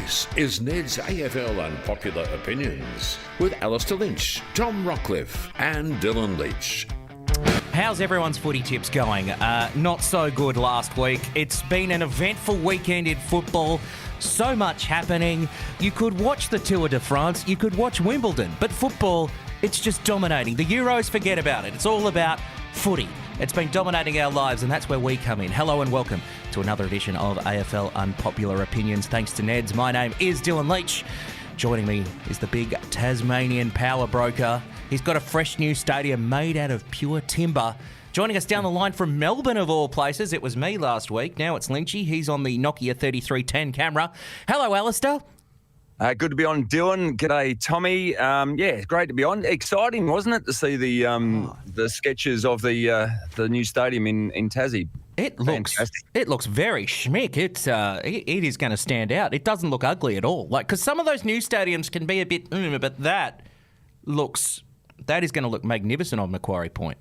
This is Neds AFL Unpopular Opinions with Alastair Lynch, Tom Rockliff and Dylan Leach. How's everyone's footy tips going? Not so good last week. It's been an eventful weekend in football. So much happening. You could watch the Tour de France, you could watch Wimbledon, but football, it's just dominating. The Euros, forget about it. It's all about footy. It's been dominating our lives, and that's where we come in. Hello and welcome to another edition of AFL Unpopular Opinions. Thanks to Neds. My name is Dylan Leach. Joining me is the big Tasmanian power broker. He's got a fresh new stadium made out of pure timber. Joining us down the line from Melbourne, of all places, it was me last week. Now it's Lynchy. He's on the Nokia 3310 camera. Hello, Alastair. Good to be on, Dylan. G'day, Tommy. Yeah, great to be on. Exciting, wasn't it, to see the sketches of the new stadium in Tassie? It looks very schmick. It is going to stand out. It doesn't look ugly at all. Because some of those new stadiums can be a bit, but that is going to look magnificent on Macquarie Point.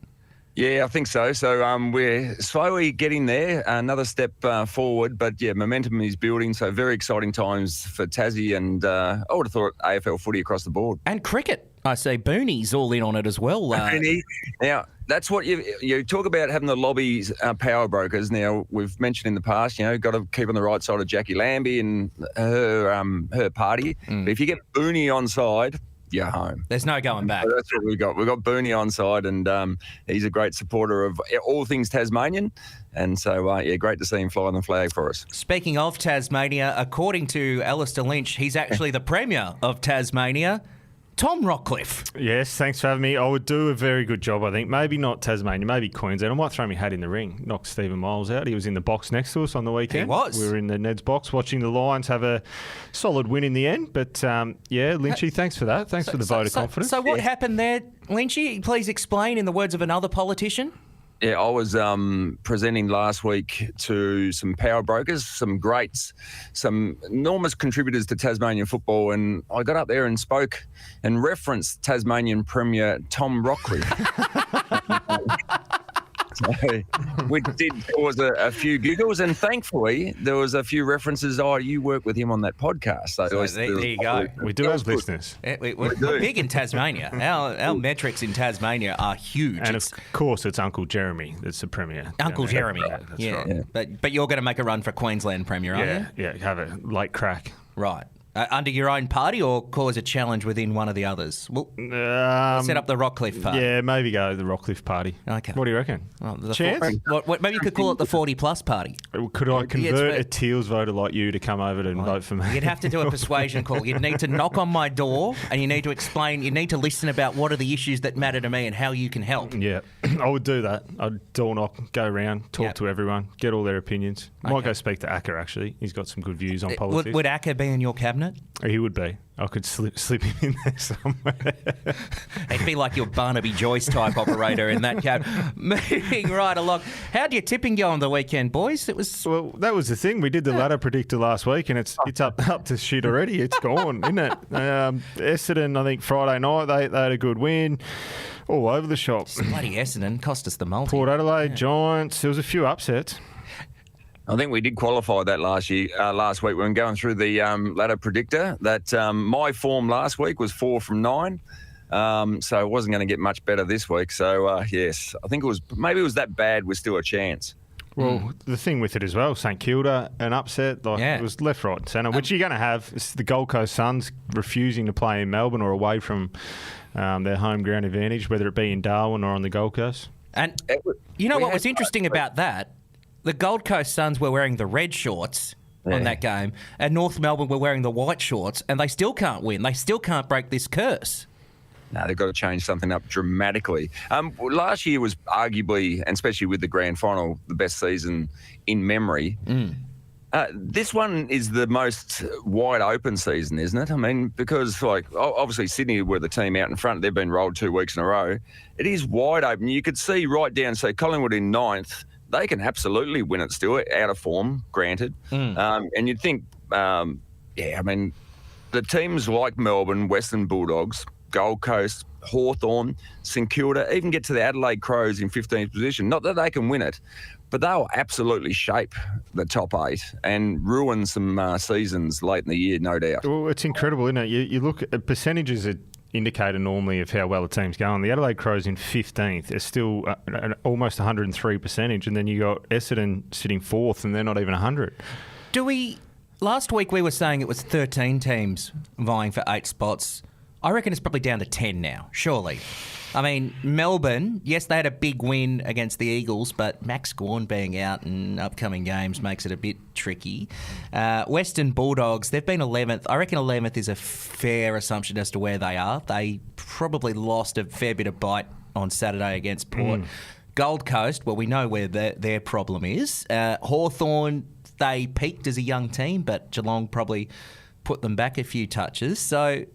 Yeah, I think so. So we're slowly getting there, another step forward. But yeah, momentum is building. So very exciting times for Tassie, and I would have thought AFL footy across the board. And cricket. I see Booney's all in on it as well. Now, that's what you talk about, having the lobbies, power brokers. Now, we've mentioned in the past, got to keep on the right side of Jackie Lambie and her party. But if you get Booney on side, you're home. There's no going back. So that's what we've got. We've got Booney on side, and he's a great supporter of all things Tasmanian. And so, great to see him flying the flag for us. Speaking of Tasmania, according to Alastair Lynch, he's actually the Premier of Tasmania. Tom Rockliff. Yes, thanks for having me. I would do a very good job, I think. Maybe not Tasmania, maybe Queensland. I might throw my hat in the ring, knock Stephen Miles out. He was in the box next to us on the weekend. He was. We were in the Neds box watching the Lions have a solid win in the end. But, Lynchy, thanks for that. Thanks for the vote of confidence. So what happened there, Lynchy? Please explain in the words of another politician. Yeah, I was presenting last week to some power brokers, some greats, some enormous contributors to Tasmanian football, and I got up there and spoke and referenced Tasmanian Premier Tom Rockliff. So we did cause a few giggles, and thankfully there was a few references. Oh, you work with him on that podcast. So there you go. We do have listeners. We're big in Tasmania. Our metrics in Tasmania are huge. And of course, it's Uncle Jeremy that's the Premier. Uncle Jeremy. That's right. Yeah. But you're going to make a run for Queensland Premier, aren't you? Yeah, have a late crack. Right. Under your own party, or cause a challenge within one of the others? We'll set up the Rockliff party. Yeah, maybe go the Rockliff party. Okay. What do you reckon? Well, Chance? Maybe you could call it the 40-plus party. Could I convert a Teals voter like you to come over and vote for me? You'd have to do a persuasion call. You'd need to knock on my door, and you need to explain. You need to listen about what are the issues that matter to me and how you can help. Yeah, I would do that. I'd door knock, go around, talk to everyone, get all their opinions. Might go speak to Acker, actually. He's got some good views on politics. Would Acker be in your cabinet? He would be. I could slip him in there somewhere. He'd be like your Barnaby Joyce type operator in that cab. Moving right along. How'd your tipping go on the weekend, boys? Well, that was the thing. We did the ladder predictor last week, and it's up to shit already. It's gone, isn't it? Essendon, I think Friday night they had a good win. All over the shop. Bloody Essendon cost us the multi. Port Adelaide, Giants. There was a few upsets. I think we did qualify that last week when we were going through the ladder predictor. That my form last week was 4 from 9, so it wasn't going to get much better this week. So yes, I think it was that bad with still a chance. Well, the thing with it as well, St Kilda, an upset, it was left, right and centre, which you're going to have. It's the Gold Coast Suns refusing to play in Melbourne or away from their home ground advantage, whether it be in Darwin or on the Gold Coast. And what was interesting about that? The Gold Coast Suns were wearing the red shorts on that game, and North Melbourne were wearing the white shorts, and they still can't win. They still can't break this curse. No, they've got to change something up dramatically. Last year was arguably, and especially with the grand final, the best season in memory. This one is the most wide open season, isn't it? I mean, because obviously Sydney were the team out in front. They've been rolled 2 weeks in a row. It is wide open. You could see right down, say, Collingwood in 9th. They can absolutely win it still, out of form, granted. And you'd think, the teams like Melbourne, Western Bulldogs, Gold Coast, Hawthorn, St Kilda, even get to the Adelaide Crows in 15th position. Not that they can win it, but they'll absolutely shape the top 8 and ruin some seasons late in the year, no doubt. Well, it's incredible, isn't it? You look at percentages that indicator normally of how well a team's going. The Adelaide Crows in 15th is still almost 103 percentage, and then you got Essendon sitting 4th, and they're not even 100. Last week we were saying it was 13 teams vying for 8 spots. I reckon it's probably down to 10 now, surely. I mean, Melbourne, yes, they had a big win against the Eagles, but Max Gawn being out in upcoming games makes it a bit tricky. Western Bulldogs, they've been 11th. I reckon 11th is a fair assumption as to where they are. They probably lost a fair bit of bite on Saturday against Port. Gold Coast, well, we know where their problem is. Hawthorn, they peaked as a young team, but Geelong probably put them back a few touches. So,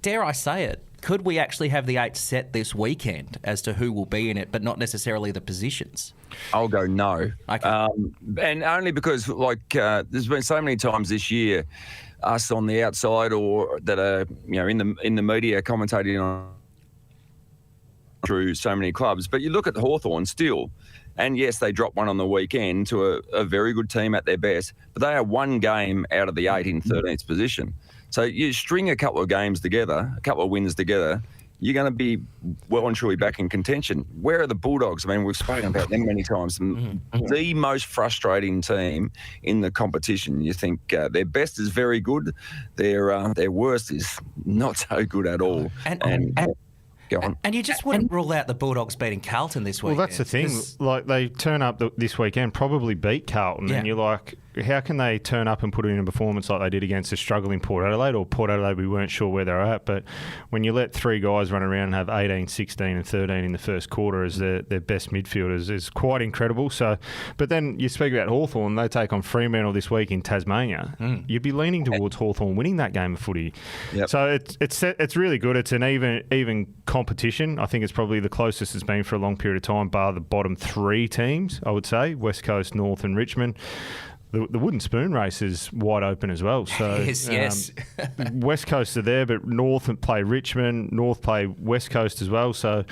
dare I say it, could we actually have the 8 set this weekend as to who will be in it, but not necessarily the positions? I'll go no. Okay. And only because, there's been so many times this year, us on the outside or that are, in the media commentating on through so many clubs. But you look at Hawthorn still, and yes, they dropped one on the weekend to a very good team at their best, but they are one game out of the 8 in 13th position. So you string a couple of games together, a couple of wins together, you're going to be well and truly back in contention. Where are the Bulldogs? I mean, we've spoken about them many times. The most frustrating team in the competition. You think their best is very good, their worst is not so good at all. And go on. And you just wouldn't rule out the Bulldogs beating Carlton this weekend. Well, that's the thing. Like, they turn up this weekend, probably beat Carlton, and you're like, how can they turn up and put in a performance like they did against a struggling Port Adelaide, or Port Adelaide we weren't sure where they're at, but when you let 3 guys run around and have 18, 16 and 13 in the first quarter as their best midfielders is quite incredible. So, but then you speak about Hawthorn, they take on Fremantle this week in Tasmania. You'd be leaning towards Hawthorn winning that game of footy. Yep. So it's really good. It's an even competition. I think it's probably the closest it's been for a long period of time, bar the bottom 3 teams, I would say, West Coast, North and Richmond. The wooden spoon race is wide open as well. So yes. West Coast are there, but North play Richmond, North play West Coast as well. So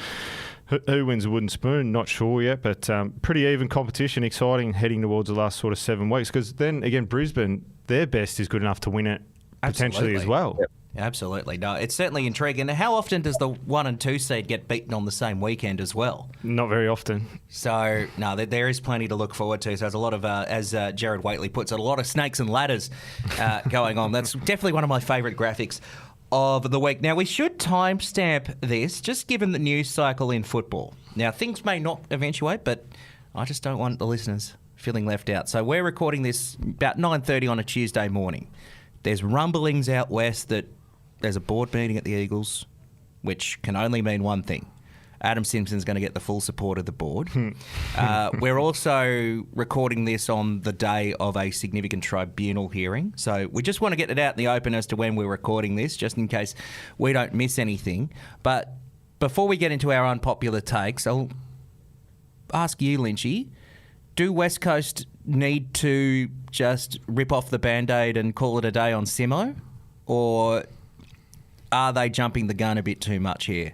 who wins the wooden spoon? Not sure yet, but pretty even competition, exciting heading towards the last sort of 7 weeks. Because then again, Brisbane, their best is good enough to win it potentially as well. Yep. Absolutely. No, it's certainly intriguing. How often does the 1 and 2 seed get beaten on the same weekend as well? Not very often. So, no, there is plenty to look forward to. So there's a lot of, as Jared Waitley puts it, a lot of snakes and ladders going on. That's definitely one of my favourite graphics of the week. Now, we should timestamp this, just given the news cycle in football. Now, things may not eventuate, but I just don't want the listeners feeling left out. So we're recording this about 9:30 on a Tuesday morning. There's rumblings out west that there's a board meeting at the Eagles, which can only mean one thing. Adam Simpson's going to get the full support of the board. We're also recording this on the day of a significant tribunal hearing. So we just want to get it out in the open as to when we're recording this, just in case we don't miss anything. But before we get into our unpopular takes, I'll ask you, Lynchy, do West Coast need to just rip off the Band-Aid and call it a day on Simo? Or are they jumping the gun a bit too much here?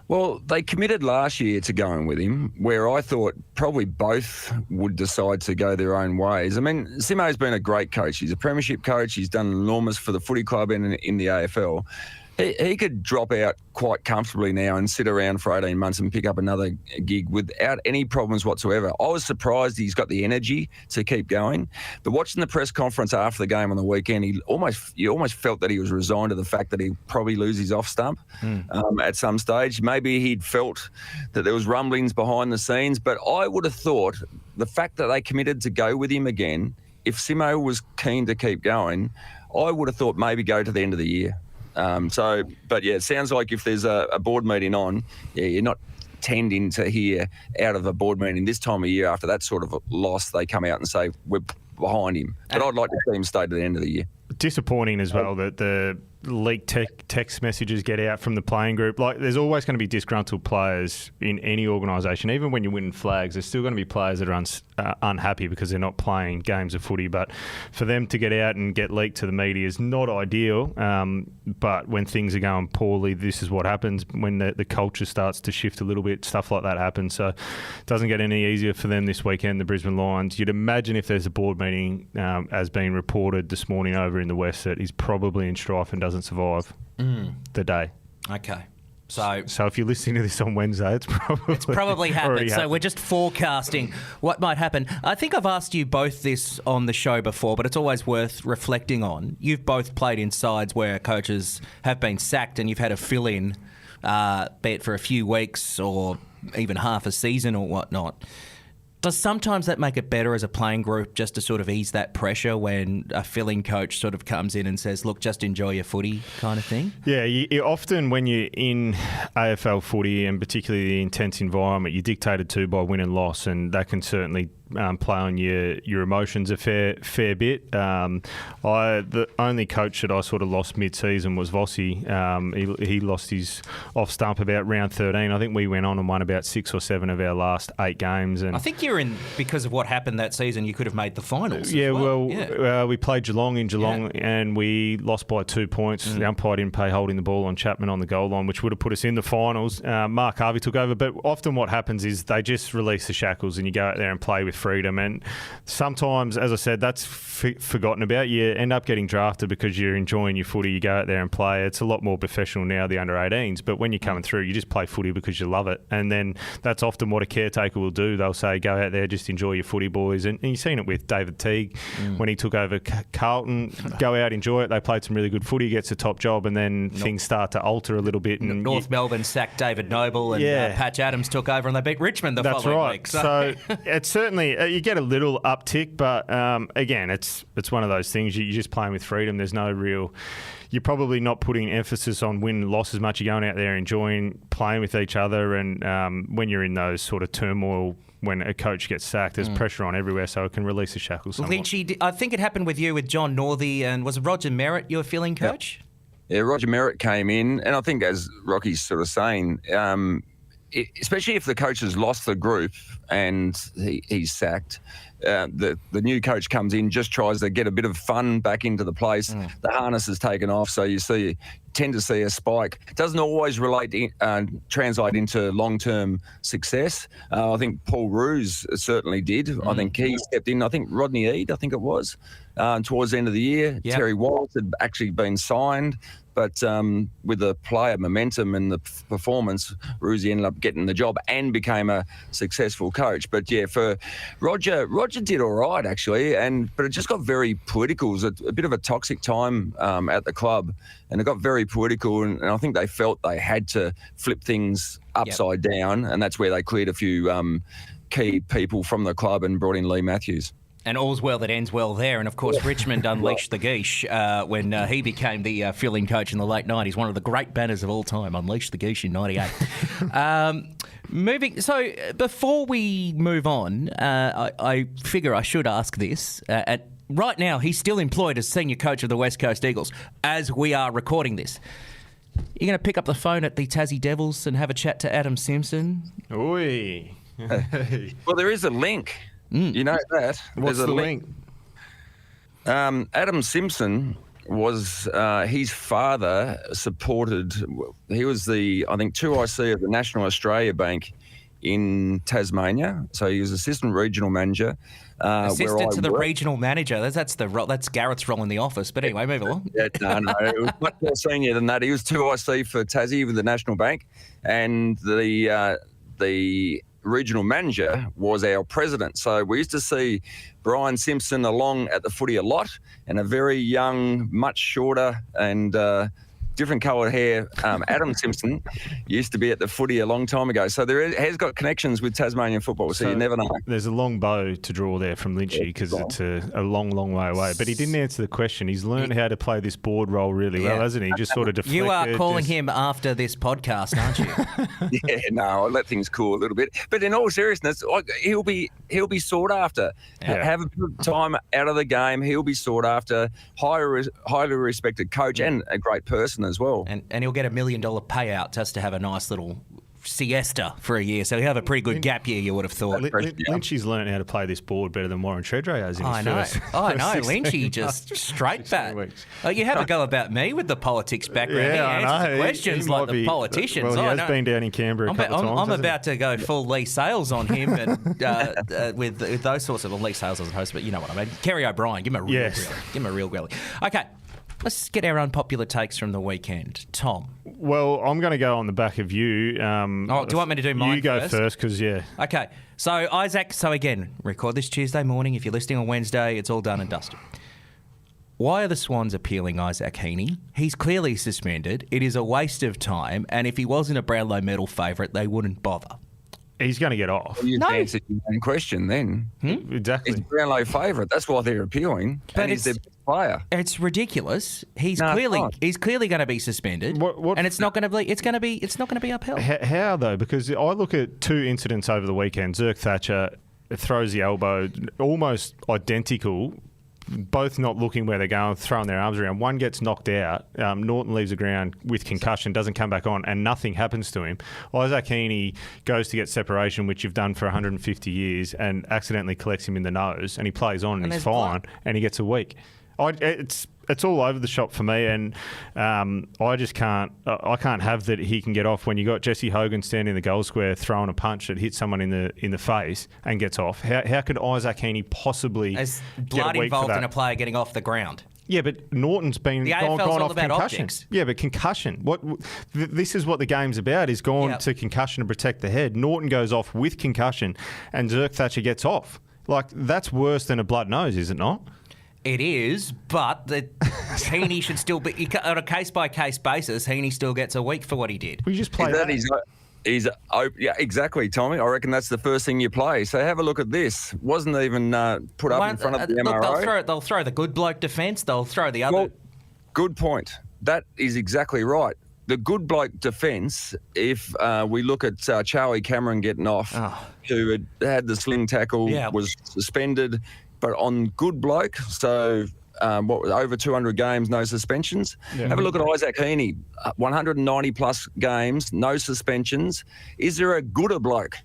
Well, they committed last year to going with him, where I thought probably both would decide to go their own ways. I mean, Simo's been a great coach. He's a premiership coach. He's done enormous for the footy club and in the AFL. He could drop out quite comfortably now and sit around for 18 months and pick up another gig without any problems whatsoever. I was surprised he's got the energy to keep going. But watching the press conference after the game on the weekend, you almost felt that he was resigned to the fact that he'd probably lose his off stump at some stage. Maybe he'd felt that there was rumblings behind the scenes. But I would have thought the fact that they committed to go with him again, if Simo was keen to keep going, I would have thought maybe go to the end of the year. But yeah, it sounds like if there's a board meeting on, you're not tending to hear out of a board meeting this time of year after that sort of a loss, they come out and say, we're behind him. But I'd like to see him stay to the end of the year. Disappointing as well that leaked text messages get out from the playing group. Like, there's always going to be disgruntled players in any organisation. Even when you're winning flags, there's still going to be players that are unhappy because they're not playing games of footy. But for them to get out and get leaked to the media is not ideal. But when things are going poorly, this is what happens. When the culture starts to shift a little bit, stuff like that happens. So it doesn't get any easier for them this weekend, the Brisbane Lions. You'd imagine if there's a board meeting, as being reported this morning over in the West, that he's probably in strife and doesn't survive the day. Okay. So if you're listening to this on Wednesday, it's probably happened. So we're just forecasting what might happen. I think I've asked you both this on the show before, but it's always worth reflecting on. You've both played in sides where coaches have been sacked and you've had a fill-in, be it for a few weeks or even half a season or whatnot. Does sometimes that make it better as a playing group just to sort of ease that pressure when a filling coach sort of comes in and says, look, just enjoy your footy kind of thing? Yeah, you often when you're in AFL footy and particularly the intense environment, you're dictated to by win and loss, and that can certainly play on your emotions a fair bit. The only coach that I sort of lost mid-season was Vossi. He lost his off stump about round 13. I think we went on and won about 6 or 7 of our last 8 games. And I think you're in, because of what happened that season, you could have made the finals. Yeah, we played Geelong in Geelong and we lost by 2 points. The umpire didn't pay holding the ball on Chapman on the goal line, which would have put us in the finals. Mark Harvey took over, but often what happens is they just release the shackles and you go out there and play with freedom, and sometimes, as I said, that's forgotten about. You end up getting drafted because you're enjoying your footy, you go out there and play. It's a lot more professional now, the under-18s, but when you're coming through, you just play footy because you love it, and then that's often what a caretaker will do. They'll say, go out there, just enjoy your footy, boys, and you've seen it with David Teague when he took over Carlton. Go out, enjoy it. They played some really good footy, gets a top job, and then things start to alter a little bit. And North Melbourne sacked David Noble and Patch Adams took over and they beat Richmond the following week. So it's certainly, you get a little uptick, but again, it's one of those things. You're just playing with freedom. There's no real... You're probably not putting emphasis on win and loss as much. You're going out there enjoying playing with each other, and when you're in those sort of turmoil, when a coach gets sacked, there's pressure on everywhere, so it can release the shackles somewhat. Lynchy, I think it happened with you with John Northey, and was it Roger Merritt, your filling coach? Yeah, Roger Merritt came in, and I think, as Rocky's sort of saying, especially if the coach has lost the group and he's sacked, the new coach comes in, just tries to get a bit of fun back into the place. The harness is taken off, so you tend to see a spike. It doesn't always translate into long-term success. I think Paul Roos certainly did. I think he stepped in. I think Rodney Eade, I think it was, towards the end of the year. Yep. Terry Wallace had actually been signed. But with the player momentum and the performance, Roosie ended up getting the job and became a successful coach. But yeah, for Roger did all right actually, but it just got very political. It was a bit of a toxic time at the club, and it got very political. And I think they felt they had to flip things upside down, and that's where they cleared a few key people from the club and brought in Lee Matthews. And all's well that ends well there. And, of course, Richmond unleashed the geesh when he became the filling coach in the late 90s. One of the great banners of all time, Unleashed the Geesh in 98. So before we move on, I figure I should ask this. Right now, he's still employed as senior coach of the West Coast Eagles as we are recording this. You're going to pick up the phone at the Tassie Devils and have a chat to Adam Simpson? Oi. Well, there is a link. You know that. What's the link? Adam Simpson was his father supported. He was the 2IC of the National Australia Bank in Tasmania. So he was assistant regional manager. Assistant to the regional manager. That's Gareth's role in the office. But anyway, move along. No. It was much more senior than that. He was 2IC for Tassie with the National Bank, and the regional manager was our president. So we used to see Brian Simpson along at the footy a lot, and a very young, much shorter and different coloured hair. Adam Simpson used to be at the footy a long time ago. So has got connections with Tasmanian football, so you never know. There's a long bow to draw there from Lynchy because it's a long, long way away. But he didn't answer the question. He's learned how to play this board role really well, hasn't he? Just sort of deflected. You are calling him after this podcast, aren't you? Yeah, no, I'll let things cool a little bit. But in all seriousness, he'll be sought after. Yeah. Have a good time out of the game. He'll be sought after. Highly respected coach and a great person as well. And he'll get $1 million payout just to have a nice little siesta for a year. So he'll have a pretty good gap year, you would have thought. Lynchy's learned how to play this board better than Warren Treadray has in his first I know. 16 Lynchy just straight bat. weeks. You have a go about me with the politics background. Yeah, he I answers know. the questions He like might the be- politicians. Well, he I has know. been down in Canberra a couple of times. I'm hasn't he? about to go full Lee Sales on him and with those sorts of Lee Sales as a host, but you know what I mean. Kerry O'Brien, give him a real Yes. grilly. Give him a real grilly. Okay, let's get our unpopular takes from the weekend. Tom. Well, I'm going to go on the back of you. Do you want me to do mine You go first? first because, Okay, so Isaac, again, record this Tuesday morning. If you're listening on Wednesday, it's all done and dusted. Why are the Swans appealing Isaac Heeney? He's clearly suspended. It is a waste of time, and if he wasn't a Brownlow medal favourite, they wouldn't bother. he's going to get off. Well, you've answered your own question then. Exactly. He's a Brownlow favourite. That's why they're appealing. But and he's their best player. It's ridiculous. He's No, it's clearly not. going to be suspended, What- and it's not going to be upheld. How though? Because I look at two incidents over the weekend. Zerk Thatcher throws the elbow, almost identical. Both not looking where they're going, throwing their arms around. One gets knocked out. Norton leaves the ground with concussion, doesn't come back on, and nothing happens to him. Isaac Heeney goes to get separation, which you've done for 150 years, and accidentally collects him in the nose, and he plays on, and he's there's fine, blood. and he gets a week. It's all over the shop for me, and I just can't. I can't have that he can get off when you got Jesse Hogan standing in the goal square throwing a punch that hits someone in the face and gets off. How could Isaac Heeney possibly There's get blood a week involved for that? in a player getting off the ground. Yeah, but Norton's been The gone AFL's all off about concussion. optics. Yeah, but concussion. This is what the game's about. Is gone Yep. to concussion to protect the head. Norton goes off with concussion, and Zerk Thatcher gets off. Like that's worse than a blood nose, is it not? It is, but Heeney should still be on a case-by-case basis. Heeney still gets a week for what he did. We just play that. Yeah, exactly, Tommy. I reckon that's the first thing you play. So have a look at this. Wasn't even put up in front of the Look, MRO. they'll throw the good bloke defence. They'll throw the other. Well, good point. That is exactly right. The good bloke defence, if we look at Charlie Cameron getting off, who had the sling tackle, was suspended, but on good bloke, so over 200 games, no suspensions. Yeah. Have a look at Isaac Heeney, 190 plus games, no suspensions. Is there a gooder bloke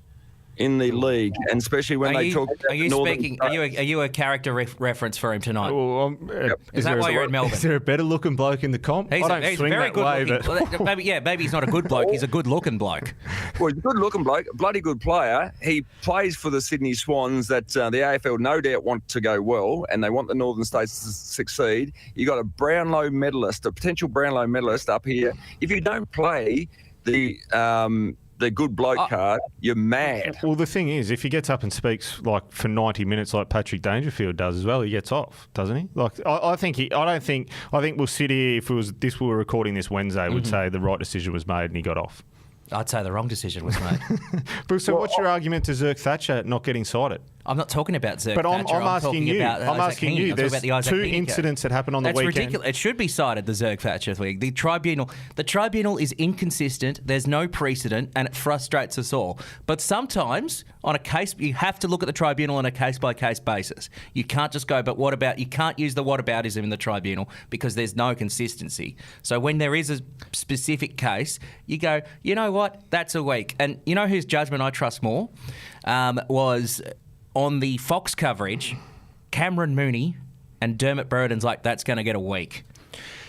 in the league, and especially when they talk about Are you Northern speaking? States? Are you a character reference for him tonight? Well, Is that why you're in Melbourne? Is there a better looking bloke in the comp? He's I don't he's swing very that good way, looking. but Maybe he's not a good bloke. He's a good looking bloke. Well, he's a good-looking bloke, a bloody good player. He plays for the Sydney Swans that the AFL no doubt want to go well, and they want the Northern States to succeed. You got a Brownlow medalist, a potential Brownlow medalist up here. If you don't play the good bloke card, you're mad. well, the thing is, if he gets up and speaks like for 90 minutes, like Patrick Dangerfield does as well, he gets off, doesn't he? Like, I think we'll sit here if we were recording this Wednesday, would say the right decision was made and he got off. I'd say the wrong decision was made. But so, what's your argument to Zerk Thatcher not getting cited? I'm not talking about Zerk But I'm Thatcher. asking talking you. About I'm Isaac asking Heeney. you. I'm talking There's about the Isaac two Heeney case. incidents that happened on the That's weekend. ridiculous. It should be cited, the Zerk Thatcher thing. The tribunal is inconsistent. There's no precedent, and it frustrates us all. But sometimes, on a case, you have to look at the tribunal on a case-by-case basis. You can't just go, but what about? You can't use the whataboutism in the tribunal because there's no consistency. So when there is a specific case, you go, you know what? That's a week. And you know whose judgment I trust more was on the Fox coverage. Cameron Mooney and Dermot Burden's like, that's going to get a week.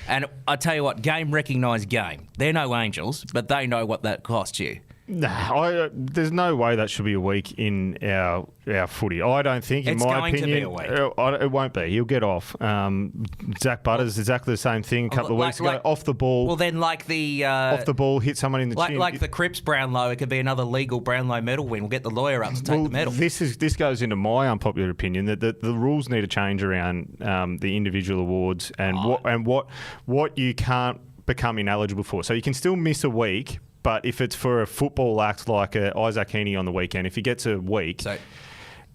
And I tell you what, game recognised game. They're no angels, but they know what that costs you. Nah, there's no way that should be a week in our footy. I don't think, in It's my going to be opinion, a week. It won't be. He'll get off. Zach Butters, exactly the same thing a couple of weeks ago. Off the ball. Well, then like the... off the ball, hit someone in the chin. Like the Cripps Brownlow, it could be another legal Brownlow medal win. We'll get the lawyer up to take the medal. This goes into my unpopular opinion that the rules need to change around the individual awards and what you can't become ineligible for. So you can still miss a week, but if it's for a football act like Isaac Heeney on the weekend, if he gets a week,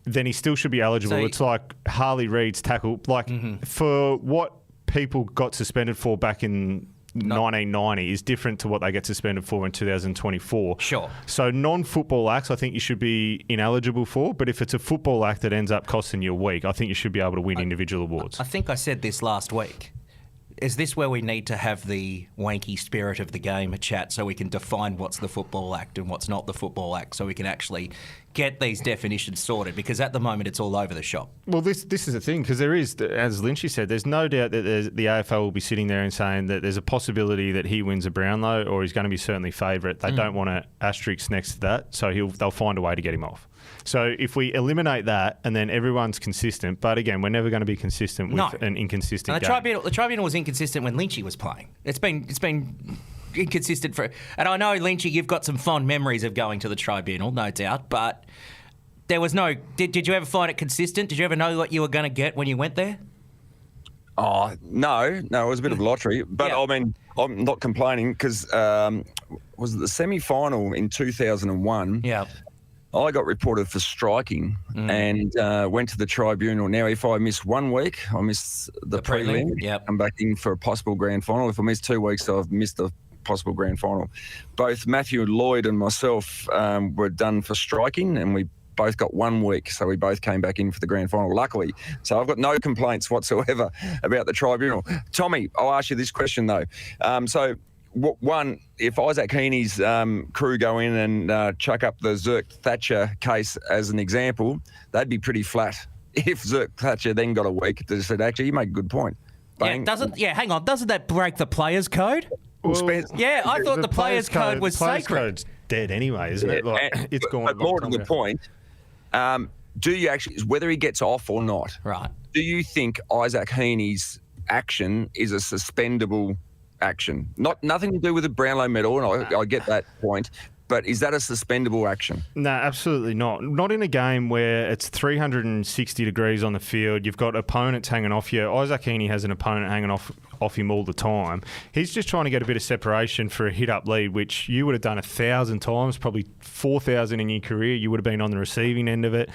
then he still should be eligible. It's like Harley Reid's tackle. Like for what people got suspended for back in 1990 is different to what they get suspended for in 2024. Sure. So non-football acts, I think you should be ineligible for. But if it's a football act that ends up costing you a week, I think you should be able to win individual awards. I think I said this last week. Is this where we need to have the wanky spirit of the game chat so we can define what's the football act and what's not the football act, so we can actually get these definitions sorted? Because at the moment it's all over the shop. Well, this is the thing, because there is, as Lynchy said, there's no doubt that the AFL will be sitting there and saying that there's a possibility that he wins a Brownlow or he's going to be certainly favourite. They don't want an asterisk next to that, so they'll find a way to get him off. So if we eliminate that and then everyone's consistent, but again, we're never going to be consistent with an inconsistent game. The tribunal was inconsistent when Lynchy was playing. It's been inconsistent for... And I know, Lynchy, you've got some fond memories of going to the tribunal, no doubt, but there was no... Did you ever find it consistent? Did you ever know what you were going to get when you went there? Oh, no, it was a bit of lottery. But, I mean, I'm not complaining because was it the semi-final in 2001? Yeah. I got reported for striking and went to the tribunal. Now, if I miss 1 week, I miss the prelim. I'm back in for a possible grand final. If I miss 2 weeks, I've missed the possible grand final. Both Matthew Lloyd and myself were done for striking, and we both got 1 week, so we both came back in for the grand final, luckily. So I've got no complaints whatsoever about the tribunal. Tommy, I'll ask you this question, though. One, if Isaac Heeney's crew go in and chuck up the Zerk Thatcher case as an example, they'd be pretty flat. If Zerk Thatcher then got a week, they said, actually, you make a good point. Hang on. Doesn't that break the players' code? Well, I thought the players' code was sacred. The players' code's dead anyway, isn't it? It's gone. But more to the point, do you actually, whether he gets off or not, right? Do you think Isaac Heeney's action is a suspendable action? Nothing to do with the Brownlow medal, and I get that point, but is that a suspendable action? No, absolutely not. Not in a game where it's 360 degrees on the field. You've got opponents hanging off you. Isaac Heeney has an opponent hanging off him all the time. He's just trying to get a bit of separation for a hit-up lead, which you would have done 1,000 times, probably 4,000 in your career. You would have been on the receiving end of it.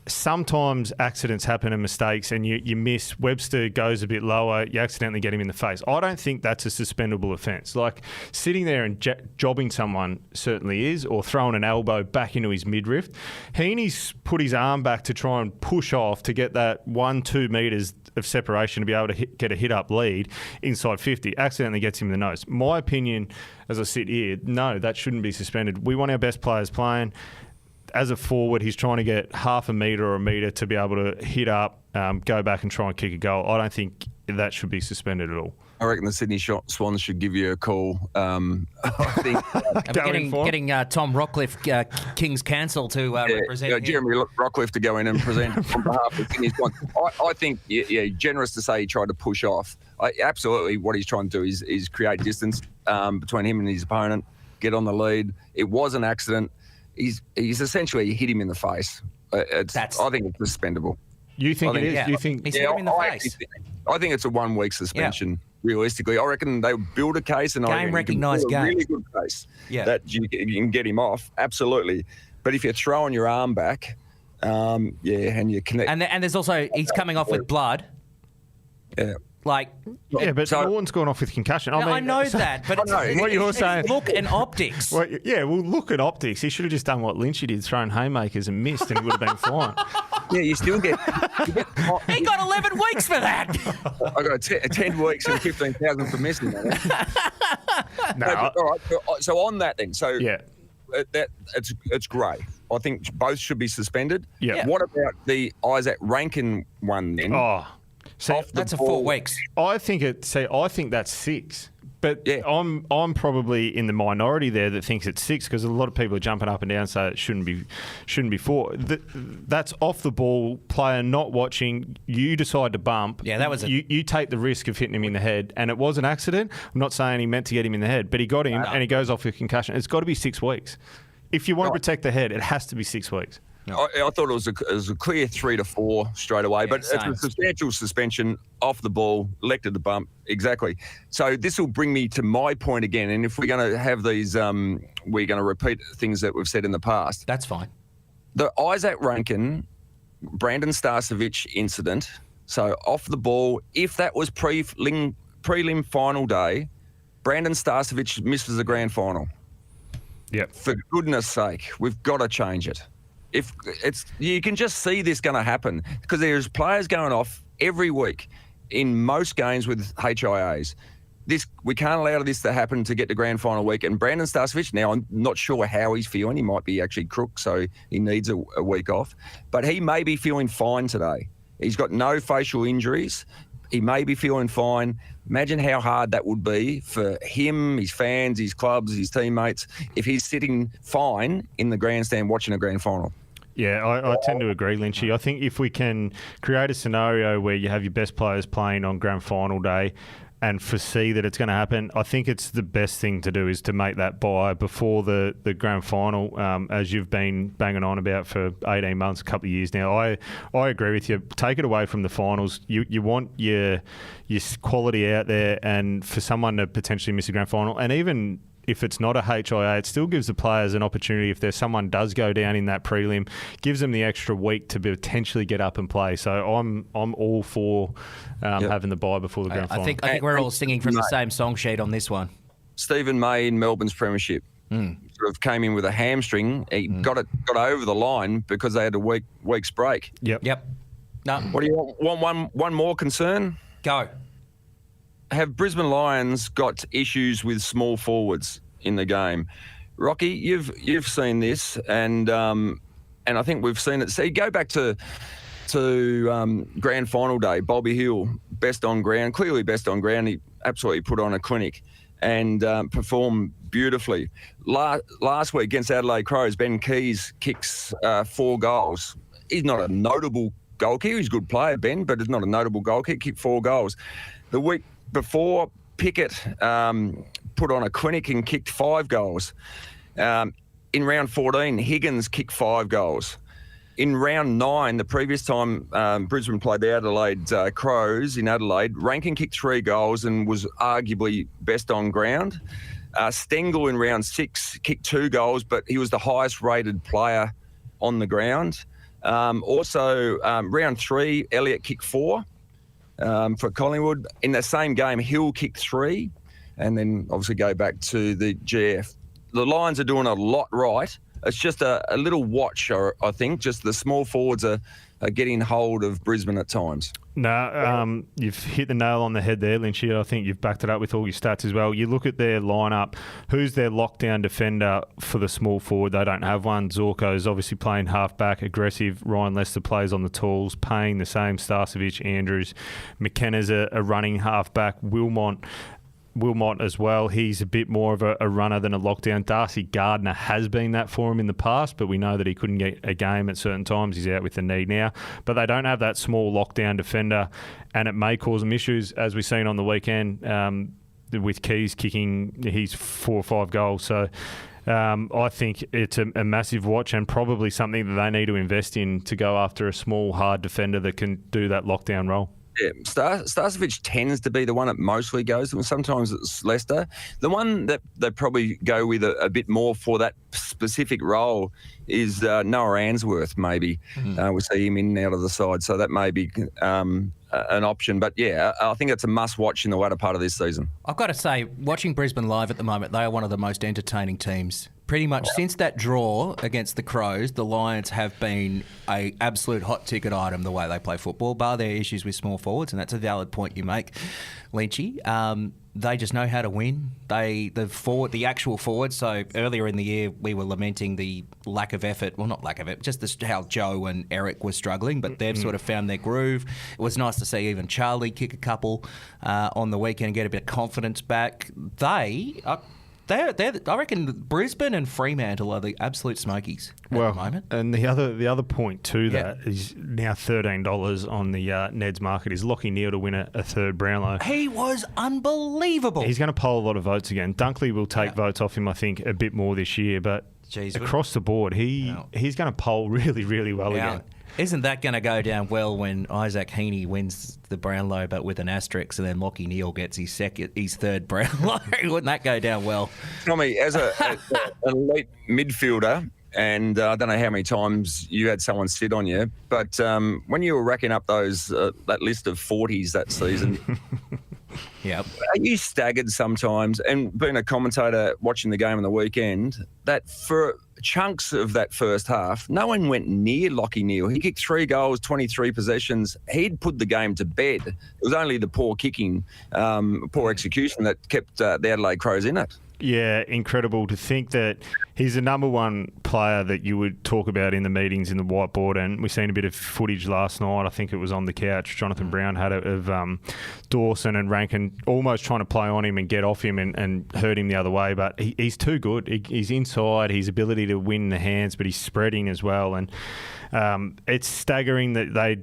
Sometimes accidents happen and mistakes and you miss. Webster goes a bit lower, you accidentally get him in the face. I don't think that's a suspendable offence. Like sitting there and jobbing someone certainly is, or throwing an elbow back into his midriff. Heeney's put his arm back to try and push off to get that 1-2 metres of separation to be able to get a hit-up lead inside 50. Accidentally gets him in the nose. My opinion, as I sit here, no, that shouldn't be suspended. We want our best players playing. As a forward, he's trying to get half a metre or a metre to be able to hit up, go back and try and kick a goal. I don't think that should be suspended at all. I reckon the Sydney Swans should give you a call. I think getting Tom Rockliff, King's Counsel, to represent Jeremy Rockliff to go in and present on behalf of the Sydney Swans. I think, generous to say he tried to push off. Absolutely, what he's trying to do is create distance between him and his opponent, get on the lead. It was an accident. He's essentially hit him in the face. I think it's suspendable. You think it is? Yeah. You think? He's hit him in the face. I think it's a 1 week suspension. Realistically, I reckon they build a case, and game recognised game. A really good case that you can get him off. Absolutely, but if you're throwing your arm back, and you connect, and there's also he's coming off with blood. Yeah. But no one's gone off with concussion. I know that, but what you're saying. Look at optics. Well, look at optics. He should have just done what Lynchy did, thrown haymakers and missed, and he would have been fine. Yeah, you still get. He got 11 weeks for that. I got 10 weeks and 15,000 for missing that. No. All right. So on that then. So it's grey. I think both should be suspended. Yeah. What about the Isaac Rankin one then? Oh. So that's a 4 weeks. I think that's 6. But I'm probably in the minority there that thinks it's 6, because a lot of people are jumping up and down saying it shouldn't be 4. That's off the ball player not watching. You decide to bump. Yeah, that was you take the risk of hitting him in the head, and it was an accident. I'm not saying he meant to get him in the head, but he got him and he goes off with concussion. It's got to be 6 weeks. If you want to protect the head, it has to be 6 weeks. No. I thought it was a clear 3 to 4 straight away, but same. it's a substantial suspension, off the ball, elected the bump. Exactly. So this will bring me to my point again. And if we're going to have these, we're going to repeat things that we've said in the past. That's fine. The Isaac Rankin, Brandon Starcevic incident, so off the ball, if that was prelim final day, Brandon Starcevic misses the grand final. Yep. For goodness sake, we've got to change it. If it's, you can just see this going to happen because there's players going off every week in most games with HIAs. We can't allow this to happen to get to grand final week. And Brandon Starcevic, now I'm not sure how he's feeling. He might be actually crook, so he needs a week off. But he may be feeling fine today. He's got no facial injuries. He may be feeling fine. Imagine how hard that would be for him, his fans, his clubs, his teammates, if he's sitting fine in the grandstand watching a grand final. Yeah, I tend to agree, Lynchy. I think if we can create a scenario where you have your best players playing on grand final day and foresee that it's going to happen, I think it's the best thing to do is to make that buy before the grand final, as you've been banging on about for 18 months, a couple of years now. I agree with you. Take it away from the finals. You want your quality out there, and for someone to potentially miss a grand final, and even if it's not a HIA, it still gives the players an opportunity. If there's someone does go down in that prelim, gives them the extra week to potentially get up and play. So I'm all for having the bye before the grand final. I think we're all singing from the same song sheet on this one. Stephen May in Melbourne's premiership sort of came in with a hamstring. He got over the line because they had a week's break. Yep. No. What do you want? One more concern? Go. Have Brisbane Lions got issues with small forwards in the game? Rocky, you've seen this, and I think we've seen it. See, go back to grand final day. Bobby Hill, best on ground, clearly best on ground. He absolutely put on a clinic and performed beautifully. Last week against Adelaide Crows, Ben Keys kicks 4 goals. He's not a notable goal kicker. He's a good player, Ben, but it's not a notable goal kick. Kicked 4 goals. The week before, Pickett put on a clinic and kicked 5 goals. In round 14, Higgins kicked 5 goals. In round 9, the previous time Brisbane played the Adelaide Crows in Adelaide, Rankin kicked 3 goals and was arguably best on ground. Stengel in round 6 kicked 2 goals, but he was the highest rated player on the ground. Also, round 3, Elliott kicked 4. For Collingwood. In the same game, Hill kicked 3, and then obviously go back to the GF. The Lions are doing a lot right. It's just a little watch, I think. Just the small forwards are getting hold of Brisbane at times. No, you've hit the nail on the head there, Lynchy. I think you've backed it up with all your stats as well. You look at their lineup. Who's their lockdown defender for the small forward? They don't have one. Zorko's obviously playing halfback, aggressive. Ryan Lester plays on the tools, Payne the same. Starcevic, Andrews. McKenna's a running halfback. Wilmot as well. He's a bit more of a runner than a lockdown. Darcy Gardner has been that for him in the past, but we know that he couldn't get a game at certain times. He's out with the knee now. But they don't have that small lockdown defender, and it may cause them issues, as we've seen on the weekend with Keys kicking his 4 or 5 goals. So I think it's a massive watch and probably something that they need to invest in to go after a small, hard defender that can do that lockdown role. Yeah, Starcevic tends to be the one that mostly goes, and sometimes it's Leicester. The one that they probably go with a bit more for that specific role is Noah Answorth, maybe. We see him in and out of the side, so that may be an option. But, yeah, I think it's a must-watch in the latter part of this season. I've got to say, watching Brisbane live at the moment, they are one of the most entertaining teams. Pretty much since that draw against the Crows, the Lions have been an absolute hot ticket item the way they play football, bar their issues with small forwards, and that's a valid point you make, Lynchy. They just know how to win. The actual forwards. So earlier in the year, we were lamenting the lack of effort. Well, not lack of effort, just how Joe and Eric were struggling, but they've sort of found their groove. It was nice to see even Charlie kick a couple on the weekend and get a bit of confidence back. I reckon Brisbane and Fremantle are the absolute smokies at the moment. And the other point to that is now $13 on the Neds market is Lachie Neale to win a third Brownlow. He was unbelievable. He's going to poll a lot of votes again. Dunkley will take votes off him, I think, a bit more this year, but Jeez, across the board, he's going to poll really, really well again. Isn't that going to go down well when Isaac Heeney wins the Brownlow, but with an asterisk, and then Lachie Neale gets his third Brownlow? Wouldn't that go down well? Tommy, as an elite midfielder, and I don't know how many times you had someone sit on you, but when you were racking up that list of 40s that season, yep. Are you staggered sometimes? And being a commentator watching the game on the weekend, that for chunks of that first half, no one went near Lachie Neale. He kicked 3 goals, 23 possessions. He'd put the game to bed. It was only the poor kicking, poor execution that kept the Adelaide Crows in it. Yeah, incredible to think that he's the number one player that you would talk about in the meetings in the whiteboard. And we've seen a bit of footage last night. I think it was on the couch. Jonathan Brown had it of Dawson and Rankin almost trying to play on him and get off him and hurt him the other way. But he's too good. He's inside. His ability to win the hands, but he's spreading as well. And it's staggering that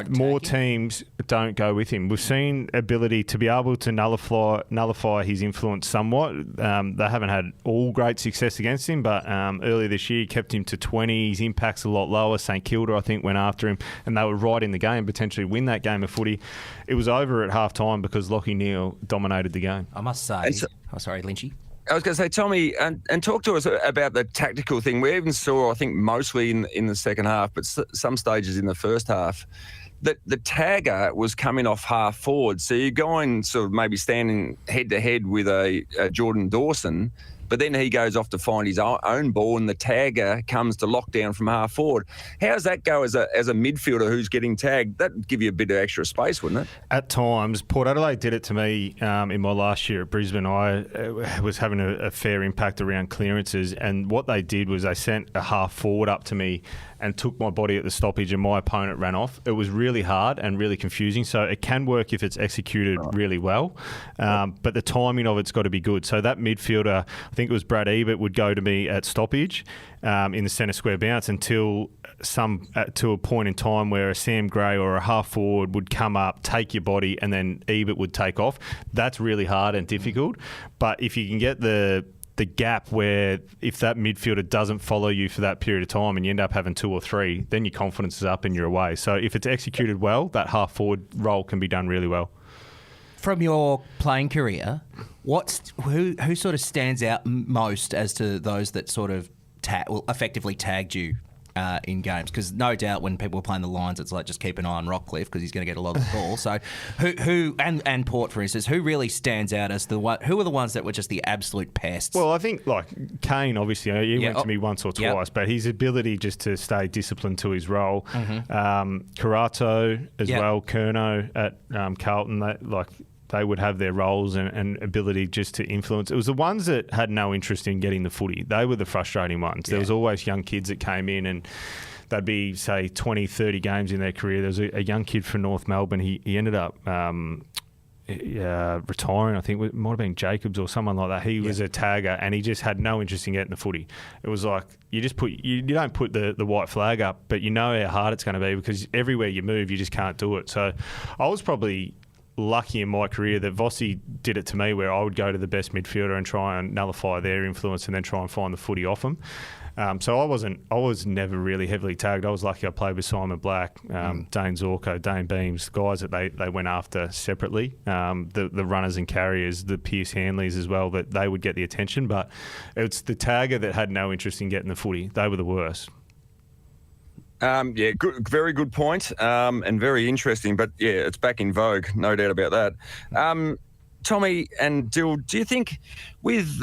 more teams don't go with him. We've seen ability to be able to nullify his influence somewhat. They haven't had all great success against him, but earlier this year kept him to 20. His impact's a lot lower. St Kilda, I think, went after him, and they were right in the game, potentially win that game of footy. It was over at half-time because Lachie Neale dominated the game. I must say... sorry, Lynchy. I was going to say, Tommy, and talk to us about the tactical thing. We even saw, I think, mostly in the second half, but some stages in the first half, that the tagger was coming off half forward. So you're going sort of maybe standing head-to-head with a Jordan Dawson, but then he goes off to find his own ball and the tagger comes to lock down from half forward. How does that go as a midfielder who's getting tagged? That'd give you a bit of extra space, wouldn't it? At times. Port Adelaide did it to me in my last year at Brisbane. I was having a fair impact around clearances, and what they did was they sent a half forward up to me and took my body at the stoppage, and my opponent ran off. It was really hard and really confusing. So it can work if it's executed really well, but the timing of it's got to be good. So that midfielder, I think it was Brad Ebert, would go to me at stoppage in the centre square bounce until to a point in time where a Sam Gray or a half forward would come up, take your body, and then Ebert would take off. That's really hard and difficult. But if you can get the gap where if that midfielder doesn't follow you for that period of time and you end up having 2 or 3, then your confidence is up and you're away. So if it's executed well, that half forward role can be done really well. From your playing career, who sort of stands out most as to those that sort of effectively tagged you in games? Because no doubt when people are playing the Lions, it's like just keep an eye on Rockliff because he's going to get a lot of the ball. So who and Port, for instance, who really stands out as who are the ones that were just the absolute pests? Well, I think like Kane, obviously, he went to me once or twice, but his ability just to stay disciplined to his role. Karato as well, Kerno at Carlton, they would have their roles and ability just to influence. It was the ones that had no interest in getting the footy. They were the frustrating ones. There was always young kids that came in and they'd be, say, 20, 30 games in their career. There was a young kid from North Melbourne. He ended up retiring. I think it might have been Jacobs or someone like that. He was a tagger and he just had no interest in getting the footy. It was like you don't put the white flag up, but you know how hard it's going to be because everywhere you move, you just can't do it. So I was probably lucky in my career that Vossi did it to me where I would go to the best midfielder and try and nullify their influence and then try and find the footy off them. So I was never really heavily tagged. I was lucky I played with Simon Black, Dane Zorko, Dane Beams, guys that they went after separately. The runners and carriers, the Pierce Hanleys as well, that they would get the attention. But it's the tagger that had no interest in getting the footy. They were the worst. Good, very good point, and very interesting. But yeah, it's back in vogue, no doubt about that. Tommy and Dill, do you think with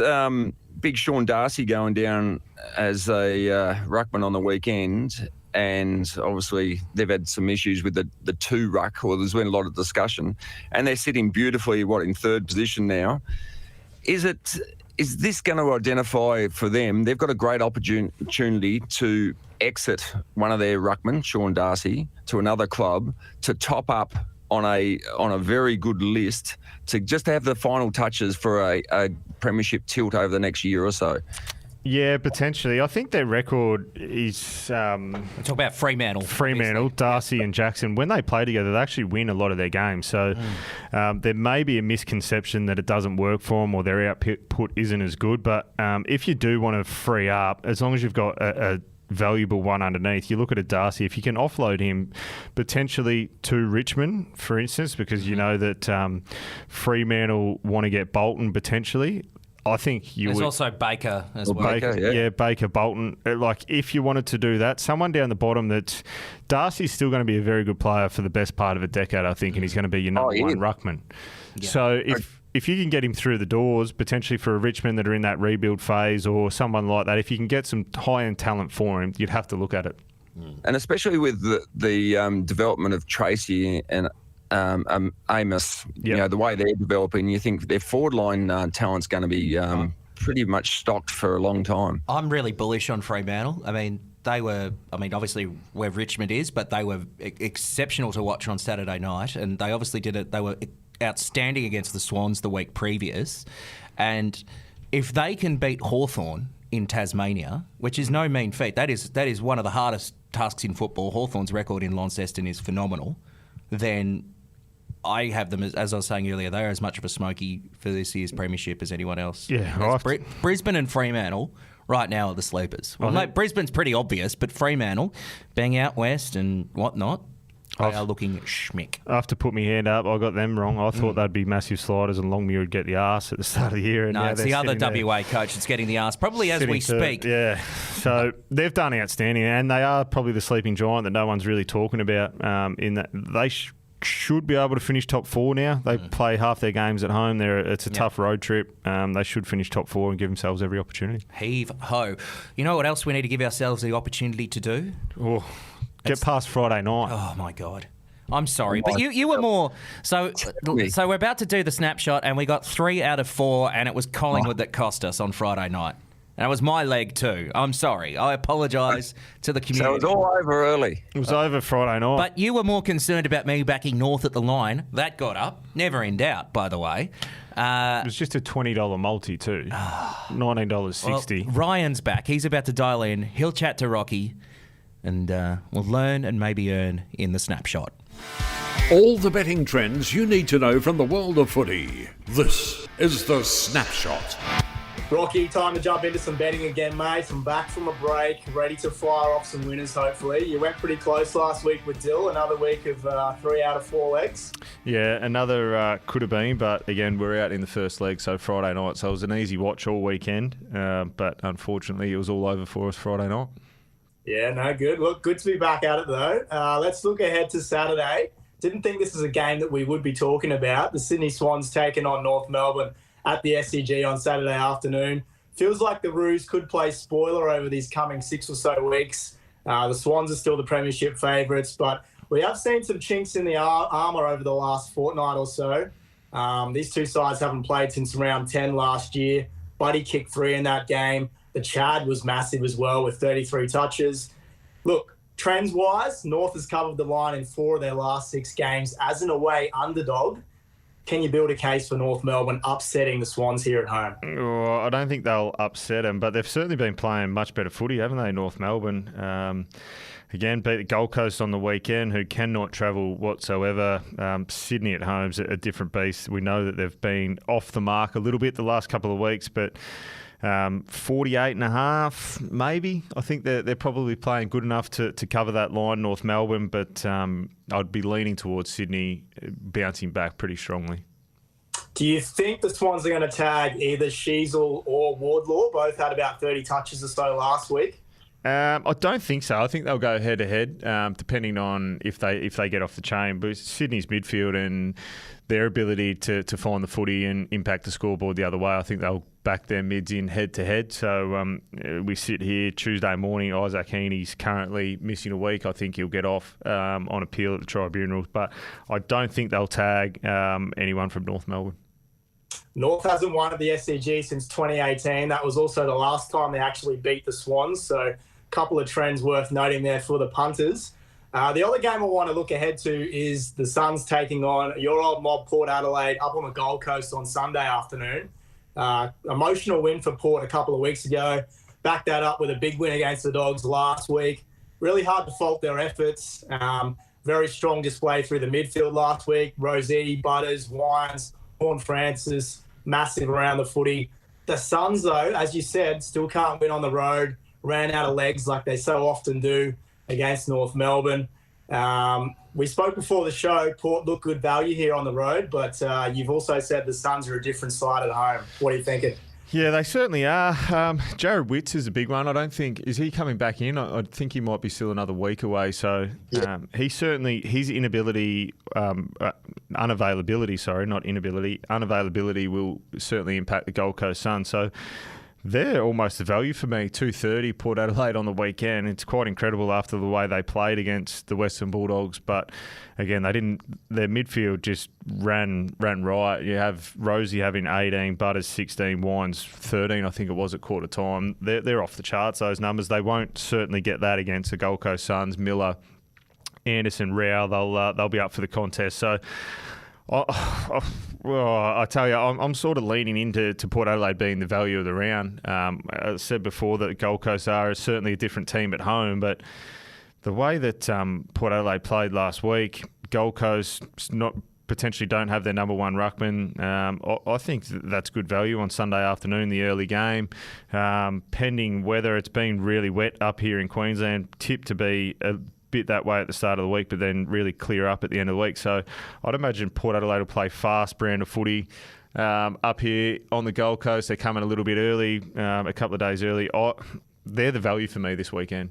big Sean Darcy going down as a ruckman on the weekend, and obviously they've had some issues with the 2 ruck, or there's been a lot of discussion, and they're sitting beautifully, in 3rd position now. Is this going to identify for them? They've got a great opportunity to exit one of their ruckmen, Sean Darcy, to another club to top up on a very good list to just have the final touches for a premiership tilt over the next year or so. Yeah, potentially. I think their record is... Talk about Fremantle. Tassie and Jackson. When they play together, they actually win a lot of their games. So there may be a misconception that it doesn't work for them or their output isn't as good. But if you do want to free up, as long as you've got a valuable one underneath, you look at a Darcy, if you can offload him potentially to Richmond, for instance, because you know that Fremantle want to get Bolton potentially. I think There's also Baker as well. Baker, Bolton. Like, if you wanted to do that, someone down the bottom that... Darcy's still going to be a very good player for the best part of a decade, I think, and he's going to be your number one ruckman. Yeah. So if you can get him through the doors, potentially for a Richmond that are in that rebuild phase or someone like that, if you can get some high-end talent for him, you'd have to look at it. And especially with the development of Tracy and... Amos, you know, the way they're developing, you think their forward line talent's going to be pretty much stocked for a long time. I'm really bullish on Fremantle. Obviously where Richmond is, but they were exceptional to watch on Saturday night, and they obviously did it. They were outstanding against the Swans the week previous, and if they can beat Hawthorn in Tasmania, which is no mean feat, that is one of the hardest tasks in football. Hawthorn's record in Launceston is phenomenal. Then I have them, as I was saying earlier, they're as much of a smoky for this year's premiership as anyone else. Yeah, Brisbane and Fremantle right now are the sleepers. Well, Brisbane's pretty obvious, but Fremantle, bang out west and whatnot, they are looking schmick. I have to put my hand up. I got them wrong. I thought they'd be massive sliders and Longmuir would get the arse at the start of the year. And no, it's the other WA coach that's getting the arse, probably as we speak. Yeah, so they've done outstanding, and they are probably the sleeping giant that no one's really talking about. In that they should be able to finish top four now. They play half their games at home. It's a tough road trip. They should finish top four and give themselves every opportunity. Heave ho! You know what else we need to give ourselves the opportunity to do? Get past Friday night. Oh, my God. I'm sorry, but you were more... So we're about to do the snapshot, and we got 3 out of 4, and it was Collingwood that cost us on Friday night. And it was my leg too. I'm sorry. I apologise to the community. So it was all over early. It was over Friday night. But you were more concerned about me backing North at the line. That got up. Never in doubt, by the way. It was just a $20 multi too. $19.60. Well, Ryan's back. He's about to dial in. He'll chat to Rocky. And we'll learn and maybe earn in the snapshot. All the betting trends you need to know from the world of footy. This is the Snapshot. Rocky, time to jump into some betting again, mate. I'm back from a break, ready to fire off some winners, hopefully. You went pretty close last week with Dill, another week of 3 out of 4 legs. Yeah, another could have been, but again, we're out in the first leg, so Friday night. So it was an easy watch all weekend, but unfortunately it was all over for us Friday night. Yeah, no, good. Look, good to be back at it, though. Let's look ahead to Saturday. Didn't think this was a game that we would be talking about. The Sydney Swans taking on North Melbourne at the SCG on Saturday afternoon. Feels like the Roos could play spoiler over these coming 6 or so weeks. The Swans are still the premiership favourites, but we have seen some chinks in the armour over the last fortnight or so. These two sides haven't played since round 10 last year. Buddy kicked 3 in that game. The Chad was massive as well with 33 touches. Look, trends-wise, North has covered the line in 4 of their last 6 games as an away underdog. Can you build a case for North Melbourne upsetting the Swans here at home? Oh, I don't think they'll upset them, but they've certainly been playing much better footy, haven't they, North Melbourne? Again, beat the Gold Coast on the weekend, who cannot travel whatsoever. Sydney at home is a different beast. We know that they've been off the mark a little bit the last couple of weeks, but 48.5, maybe. I think they're probably playing good enough to cover that line, North Melbourne, but I'd be leaning towards Sydney bouncing back pretty strongly. Do you think the Swans are going to tag either Sheasel or Wardlaw? Both had about 30 touches or so last week. I don't think so. I think they'll go head-to-head, depending on if they get off the chain. But Sydney's midfield and their ability to find the footy and impact the scoreboard the other way, I think they'll back their mids in head-to-head. So we sit here Tuesday morning. Isaac Heeney's currently missing a week. I think he'll get off on appeal at the tribunal. But I don't think they'll tag anyone from North Melbourne. North hasn't won at the SCG since 2018. That was also the last time they actually beat the Swans. So a couple of trends worth noting there for the punters. The other game I want to look ahead to is the Suns taking on your old mob, Port Adelaide, up on the Gold Coast on Sunday afternoon. Emotional win for Port a couple of weeks ago. Back that up with a big win against the Dogs last week. Really hard to fault their efforts. Very strong display through the midfield last week. Rosie, Butters, Wines, Horn Francis, massive around the footy. The Suns, though, as you said, still can't win on the road. Ran out of legs like they so often do against North Melbourne. We spoke before the show, Port look good value here on the road, but you've also said the Suns are a different side at home. What are you thinking? Yeah, they certainly are. Jared Witts is a big one. I don't think, is he coming back in? I think he might be still another week away. So he certainly, his unavailability will certainly impact the Gold Coast Suns. So they're almost a value for me. 2.30 Port Adelaide on the weekend. It's quite incredible after the way they played against the Western Bulldogs. But again, their midfield just ran riot. You have Rosie having 18, Butters 16, Wines 13, I think it was at quarter time. They're off the charts, those numbers. They won't certainly get that against the Gold Coast Suns. Miller, Anderson, Rao, they'll be up for the contest. So I tell you, I'm sort of leaning into Port Adelaide being the value of the round. I said before that Gold Coast are certainly a different team at home, but the way that Port Adelaide played last week, Gold Coast potentially don't have their number one ruckman. I think that's good value on Sunday afternoon, the early game. Pending weather, it's been really wet up here in Queensland, tipped to be a bit that way at the start of the week, but then really clear up at the end of the week. So I'd imagine Port Adelaide will play fast brand of footy up here on the Gold Coast. They're coming a little bit early, a couple of days early. They're the value for me this weekend.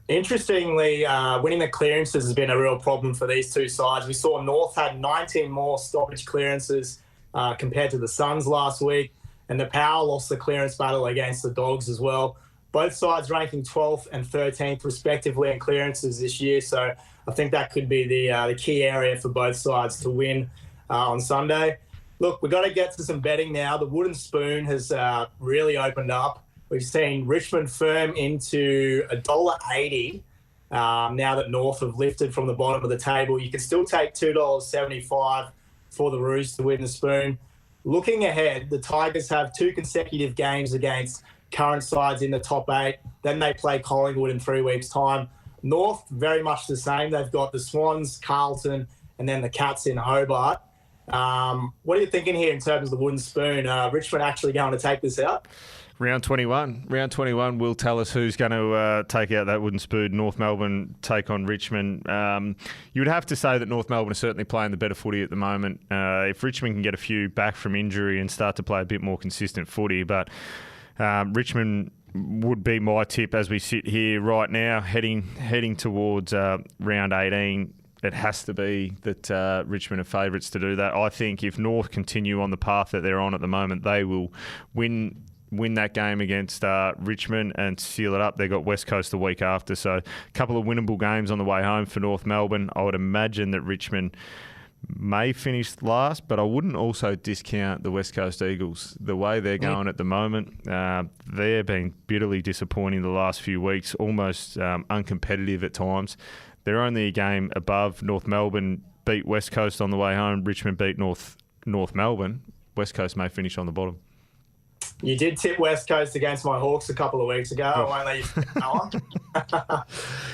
Interestingly, winning the clearances has been a real problem for these two sides. We saw North had 19 more stoppage clearances compared to the Suns last week, and the Power lost the clearance battle against the Dogs as well. Both sides ranking 12th and 13th respectively in clearances this year, so I think that could be the key area for both sides to win on Sunday. Look, we've got to get to some betting now. The wooden spoon has really opened up. We've seen Richmond firm into $1.80 now that North have lifted from the bottom of the table. You can still take $2.75 for the Roos to win the spoon. Looking ahead, the Tigers have 2 consecutive games against current sides in the top 8. Then they play Collingwood in 3 weeks' time. North, very much the same. They've got the Swans, Carlton, and then the Cats in Hobart. What are you thinking here in terms of the wooden spoon? Richmond actually going to take this out? Round 21 will tell us who's going to take out that wooden spoon. North Melbourne take on Richmond. You would have to say that North Melbourne are certainly playing the better footy at the moment. If Richmond can get a few back from injury and start to play a bit more consistent footy, but Richmond would be my tip as we sit here right now, heading towards round 18. It has to be that Richmond are favourites to do that. I think if North continue on the path that they're on at the moment, they will win that game against Richmond and seal it up. They've got West Coast the week after, so a couple of winnable games on the way home for North Melbourne. I would imagine that Richmond may finish last, but I wouldn't also discount the West Coast Eagles. The way they're going at the moment, they're been bitterly disappointing the last few weeks, almost uncompetitive at times. They're only a game above. North Melbourne beat West Coast on the way home. Richmond beat North Melbourne. West Coast may finish on the bottom. You did tip West Coast against my Hawks a couple of weeks ago. I won't let you know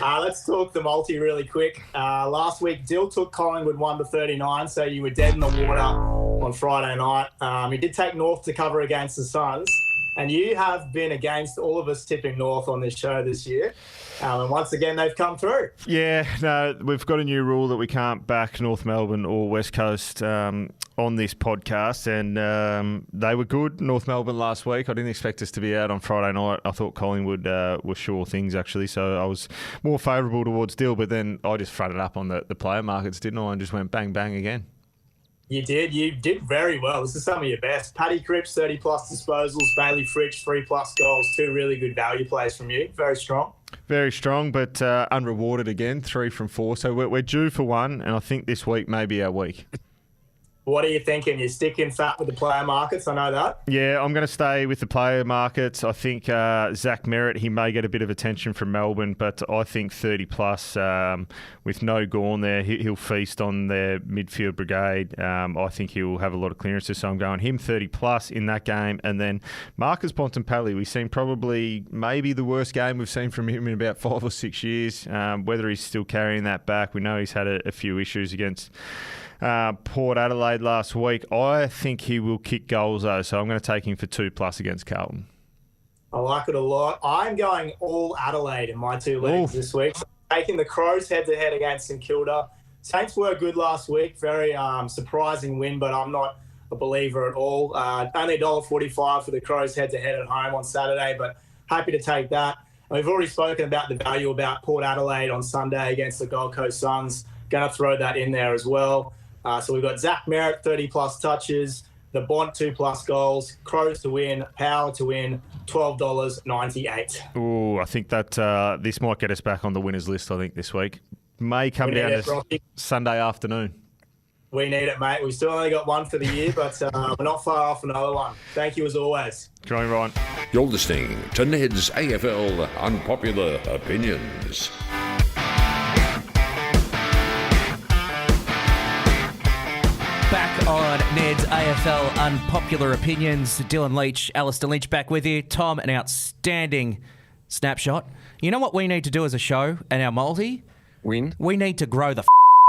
on. Let's talk the multi really quick. Last week, Dill took Collingwood 1-39, so you were dead in the water on Friday night. You did take North to cover against the Suns, and you have been against all of us tipping North on this show this year. And once again, they've come through. Yeah, no, we've got a new rule that we can't back North Melbourne or West Coast on this podcast, and they were good, North Melbourne, last week. I didn't expect us to be out on Friday night. I thought Collingwood were sure things, actually, so I was more favourable towards Dill, but then I just fronted up on the player markets, didn't I, and just went bang, bang again. You did very well. This is some of your best. Paddy Cripps, 30-plus disposals. Bailey Fritsch, 3-plus goals. 2 really good value plays from you. Very strong. Very strong, but unrewarded again, 3 from 4. So we're due for one, and I think this week may be our week. What are you thinking? You're sticking fat with the player markets, I know that. Yeah, I'm going to stay with the player markets. I think Zach Merritt, he may get a bit of attention from Melbourne, but I think 30 plus with no Gawn there, he'll feast on their midfield brigade. I think he'll have a lot of clearances, so I'm going him 30 plus in that game. And then Marcus Bontempelli, we've seen probably maybe the worst game we've seen from him in about 5 or 6 years. Whether he's still carrying that back, we know he's had a few issues against Port Adelaide last week. I think he will kick goals though, so I'm going to take him for 2+ against Carlton. I like it a lot. I'm going all Adelaide in my 2 legs this week. So taking the Crows head-to-head against St Kilda. Saints were good last week. Very surprising win, but I'm not a believer at all. Only $1.45 for the Crows head-to-head at home on Saturday, but happy to take that. And we've already spoken about the value about Port Adelaide on Sunday against the Gold Coast Suns. Going to throw that in there as well. So we've got Zach Merritt, 30+ touches, the Bont 2+ goals, Crows to win, Power to win, $12.98. Oh, I think that this might get us back on the winners list, I think, this week. May come down to Sunday afternoon. We need it, mate. We've still only got one for the year, but we're not far off another one. Thank you as always. Going Ryan. You're listening to Neds AFL Unpopular Opinions. Back on Ned's AFL Unpopular Opinions, Dylan Leach, Alastair Lynch back with you. Tom, an outstanding snapshot. You know what we need to do as a show and our multi? Win. We need to grow the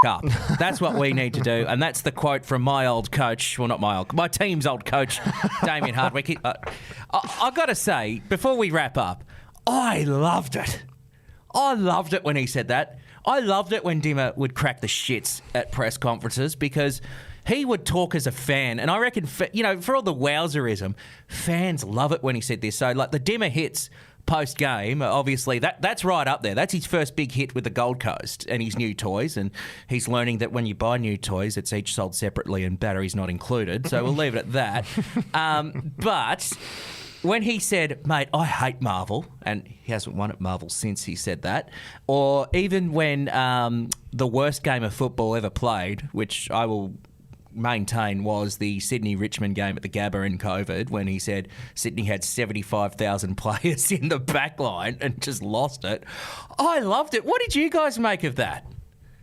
up. That's what we need to do, and that's the quote from my old coach. Well, not my team's old coach, Damien Hardwick. I've got to say, before we wrap up, I loved it. I loved it when he said that. I loved it when Dimmer would crack the shits at press conferences because he would talk as a fan, and I reckon, for all the wowserism, fans love it when he said this. So, like the Dimmer hits post-game, obviously, that's right up there. That's his first big hit with the Gold Coast and his new toys, and he's learning that when you buy new toys, it's each sold separately and batteries not included, so we'll leave it at that. But when he said, mate, I hate Marvel, and he hasn't won at Marvel since he said that, or even when the worst game of football ever played, which I will maintain was the Sydney-Richmond game at the Gabba in COVID, when he said Sydney had 75,000 players in the back line and just lost it. I loved it. What did you guys make of that?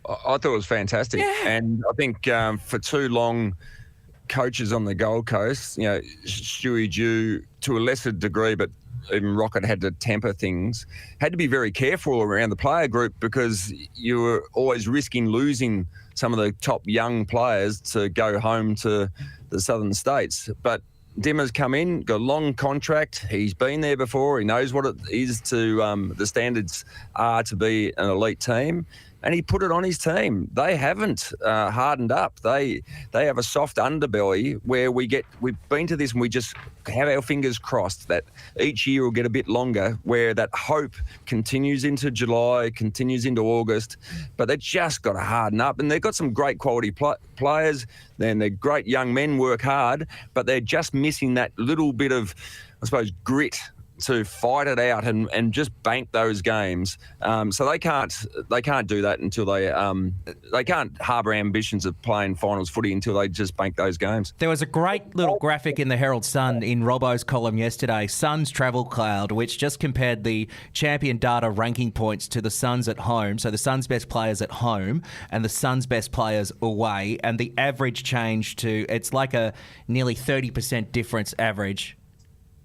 I thought it was fantastic. Yeah. And I think for too long, coaches on the Gold Coast, Stewie Dew, to a lesser degree, but even Rocket had to temper things, had to be very careful around the player group because you were always risking losing some of the top young players to go home to the southern states. But Dimmer's come in, got a long contract. He's been there before. He knows what it is to the standards are to be an elite team. And he put it on his team. They haven't hardened up. They have a soft underbelly where we've been to this and we just have our fingers crossed that each year will get a bit longer, where that hope continues into July, continues into August, but they've just got to harden up. And they've got some great quality players. Then they're great young men, work hard, but they're just missing that little bit of, I suppose, grit to fight it out and just bank those games. So they can't do that until they can't harbour ambitions of playing finals footy until they just bank those games. There was a great little graphic in the Herald Sun in Robbo's column yesterday, Suns Travel Cloud, which just compared the champion data ranking points to the Suns at home, so the Suns' best players at home and the Suns' best players away, and the average change to, it's like a nearly 30% difference average,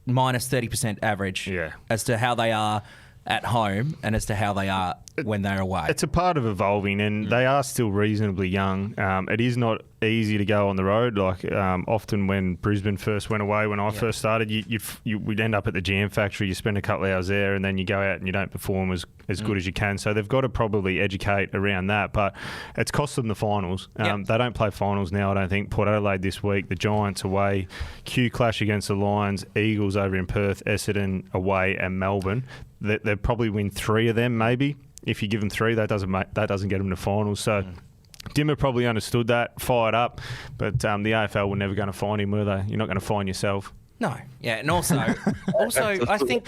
minus 30% average, as to how they are at home and as to how they are when they're away. It's a part of evolving, and they are still reasonably young. It is not easy to go on the road. Like often when Brisbane first went away, when I first started, we'd end up at the GM factory. You spend a couple of hours there, and then you go out and you don't perform as good as you can. So they've got to probably educate around that. But it's cost them the finals. They don't play finals now, I don't think. Port Adelaide this week, the Giants away, Q clash against the Lions, Eagles over in Perth, Essendon away, and Melbourne. They'll probably win 3 of them, maybe. If you give them 3, that doesn't get them to finals. So Dimmer probably understood that, fired up, but the AFL were never going to find him, were they? You're not going to find yourself. No, yeah, and also, I think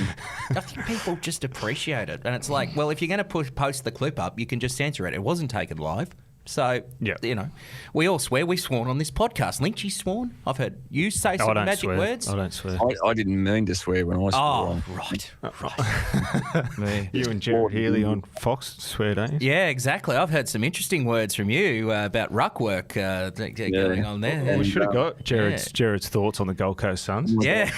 people just appreciate it, and it's like, well, if you're going to post the clip up, you can just censor it. It wasn't taken live. So, we all swear. We've sworn on this podcast. Lynchy sworn. I've heard you say some magic words. I don't swear. I didn't mean to swear when I swore. Right. You and Jared Healy on Fox swear, don't you? Yeah, exactly. I've heard some interesting words from you about ruck work going on there. Well, we should have got Jared's thoughts on the Gold Coast Suns. Yeah.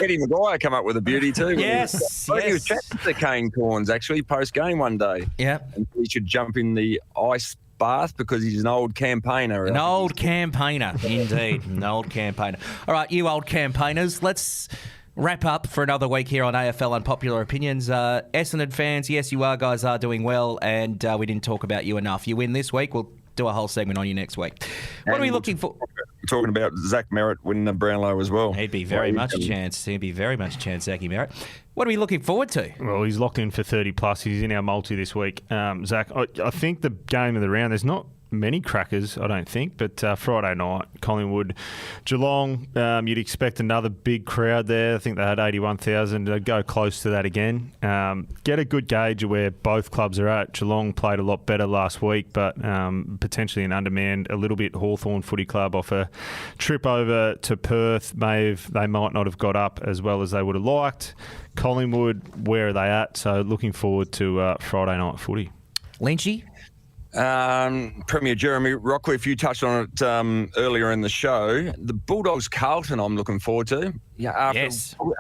Eddie Maguire come up with a beauty too. Yes. He was chatting to Kane Corns actually post-game one day. Yeah. And he should jump in the ice bath because he's an old campaigner. An old campaigner, indeed. An old campaigner. All right, you old campaigners, let's wrap up for another week here on AFL Unpopular Opinions. Essendon fans, yes, you guys are doing well, and we didn't talk about you enough. You win this week, we'll do a whole segment on you next week. What are we looking for? We're talking about Zach Merritt winning the Brownlow as well. He'd be very much a chance, Zachy Merritt. What are we looking forward to? Well, he's locked in for 30 plus. He's in our multi this week. Zach, I think the game of the round, there's not many crackers, I don't think, but Friday night, Collingwood, Geelong, you'd expect another big crowd there. I think they had 81,000. They'd go close to that again. Get a good gauge of where both clubs are at. Geelong played a lot better last week, but potentially an undermanned, a little bit Hawthorn Footy Club off a trip over to Perth. They might not have got up as well as they would have liked. Collingwood, where are they at? So looking forward to Friday night footy. Lynchy? Premier Jeremy Rockliff, you touched on it earlier in the show. The Bulldogs Carlton, I'm looking forward to. Yeah, after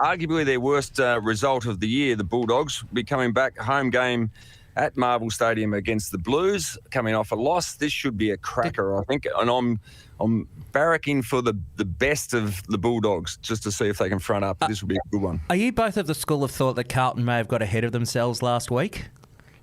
arguably their worst result of the year, the Bulldogs will be coming back home game at Marvel Stadium against the Blues, coming off a loss. This should be a cracker, I think, and I'm barracking for the best of the Bulldogs just to see if they can front up. This will be a good one. Are you both of the school of thought that Carlton may have got ahead of themselves last week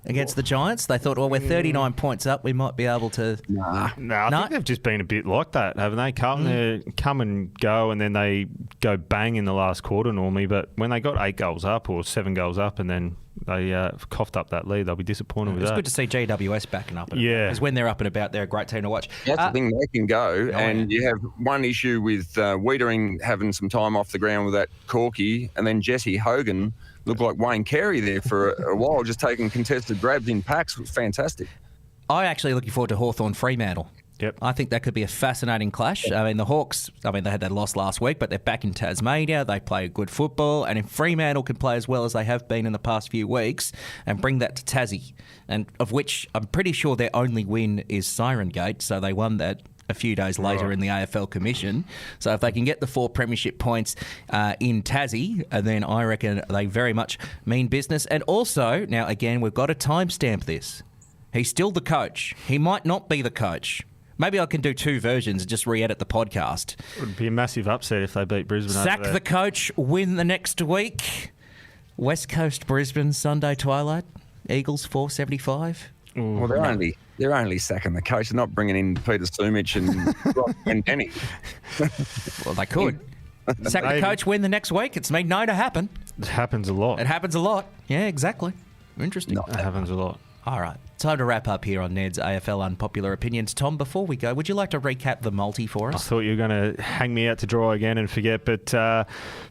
against the Giants? They thought, well, we're 39 points up, we might be able to... No, I think they've just been a bit like that, haven't they? Carlton, they come and go, and then they go bang in the last quarter normally, but when they got 8 goals up or 7 goals up and then they coughed up that lead, they'll be disappointed with that. It's good to see GWS backing up. Because when they're up and about, they're a great team to watch. That's the thing, they can go, you have one issue with Wiedering having some time off the ground with that corky, and then Jesse Hogan looked like Wayne Carey there for a while, just taking contested grabs in packs. It was fantastic. I'm actually looking forward to Hawthorn Fremantle. Yep. I think that could be a fascinating clash. I mean, the Hawks, they had that loss last week, but they're back in Tasmania. They play good football. And if Fremantle can play as well as they have been in the past few weeks and bring that to Tassie, and of which I'm pretty sure their only win is Siren Gate, so they won that a few days later in the AFL Commission. So if they can get the 4 premiership points in Tassie, then I reckon they very much mean business. And also, now again, we've got to timestamp this. He's still the coach. He might not be the coach. Maybe I can do 2 versions and just re-edit the podcast. It would be a massive upset if they beat Brisbane. Sack the coach, win the next week. West Coast Brisbane, Sunday twilight. Eagles 475. Well, they're only sacking the coach. They're not bringing in Peter Sumich and Denny. Well, they could. Sack the coach, win the next week. It's been known to happen. It happens a lot. It happens a lot. Yeah, exactly. Interesting. It happens a lot. All right. Time to wrap up here on Neds AFL Unpopular Opinions. Tom, before we go, would you like to recap the multi for us? I thought you were going to hang me out to dry again and forget, but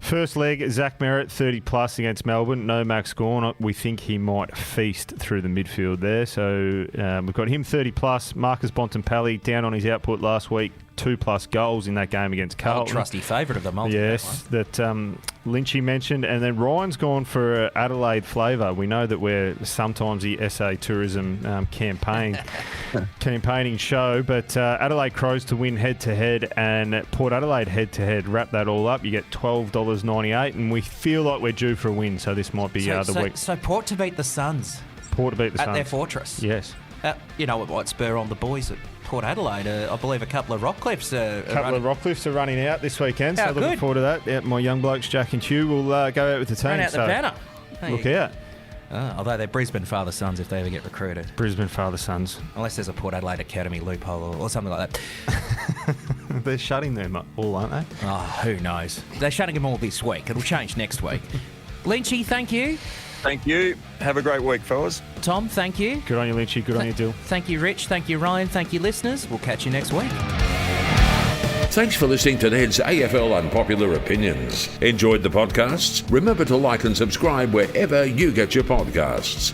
first leg, Zach Merritt, 30 plus against Melbourne. No Max Gawn. We think he might feast through the midfield there. So we've got him 30 plus. Marcus Bontempelli down on his output last week. 2+ goals in that game against Carlton. Trusty favourite of the multi. Yes, that Lynchy mentioned. And then Ryan's gone for Adelaide flavour. We know that we're sometimes the SA Tourism campaigning show, but Adelaide Crows to win head-to-head and Port Adelaide head-to-head. Wrap that all up. You get $12.98, and we feel like we're due for a win, so this might be the week. So Port to beat the Suns. Port to beat the Suns. At their fortress. Yes. You know, it might spur on the boys at Port Adelaide. I believe a couple of Rockliffs are running out this weekend, so looking forward to that. Yeah, my young blokes, Jack and Hugh, will go out with the team. Run out the banner. Look out. Although they're Brisbane father-sons if they ever get recruited. Brisbane father-sons. Unless there's a Port Adelaide Academy loophole or something like that. They're shutting them all, aren't they? Oh, who knows? They're shutting them all this week. It'll change next week. Lynchy, thank you. Thank you. Have a great week, fellas. Tom, thank you. Good on you, Lynchy. Good on you, Dill. Thank you, Rich. Thank you, Ryan. Thank you, listeners. We'll catch you next week. Thanks for listening to Ned's AFL Unpopular Opinions. Enjoyed the podcasts? Remember to like and subscribe wherever you get your podcasts.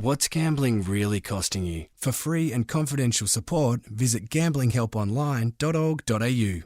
What's gambling really costing you? For free and confidential support, visit gamblinghelponline.org.au.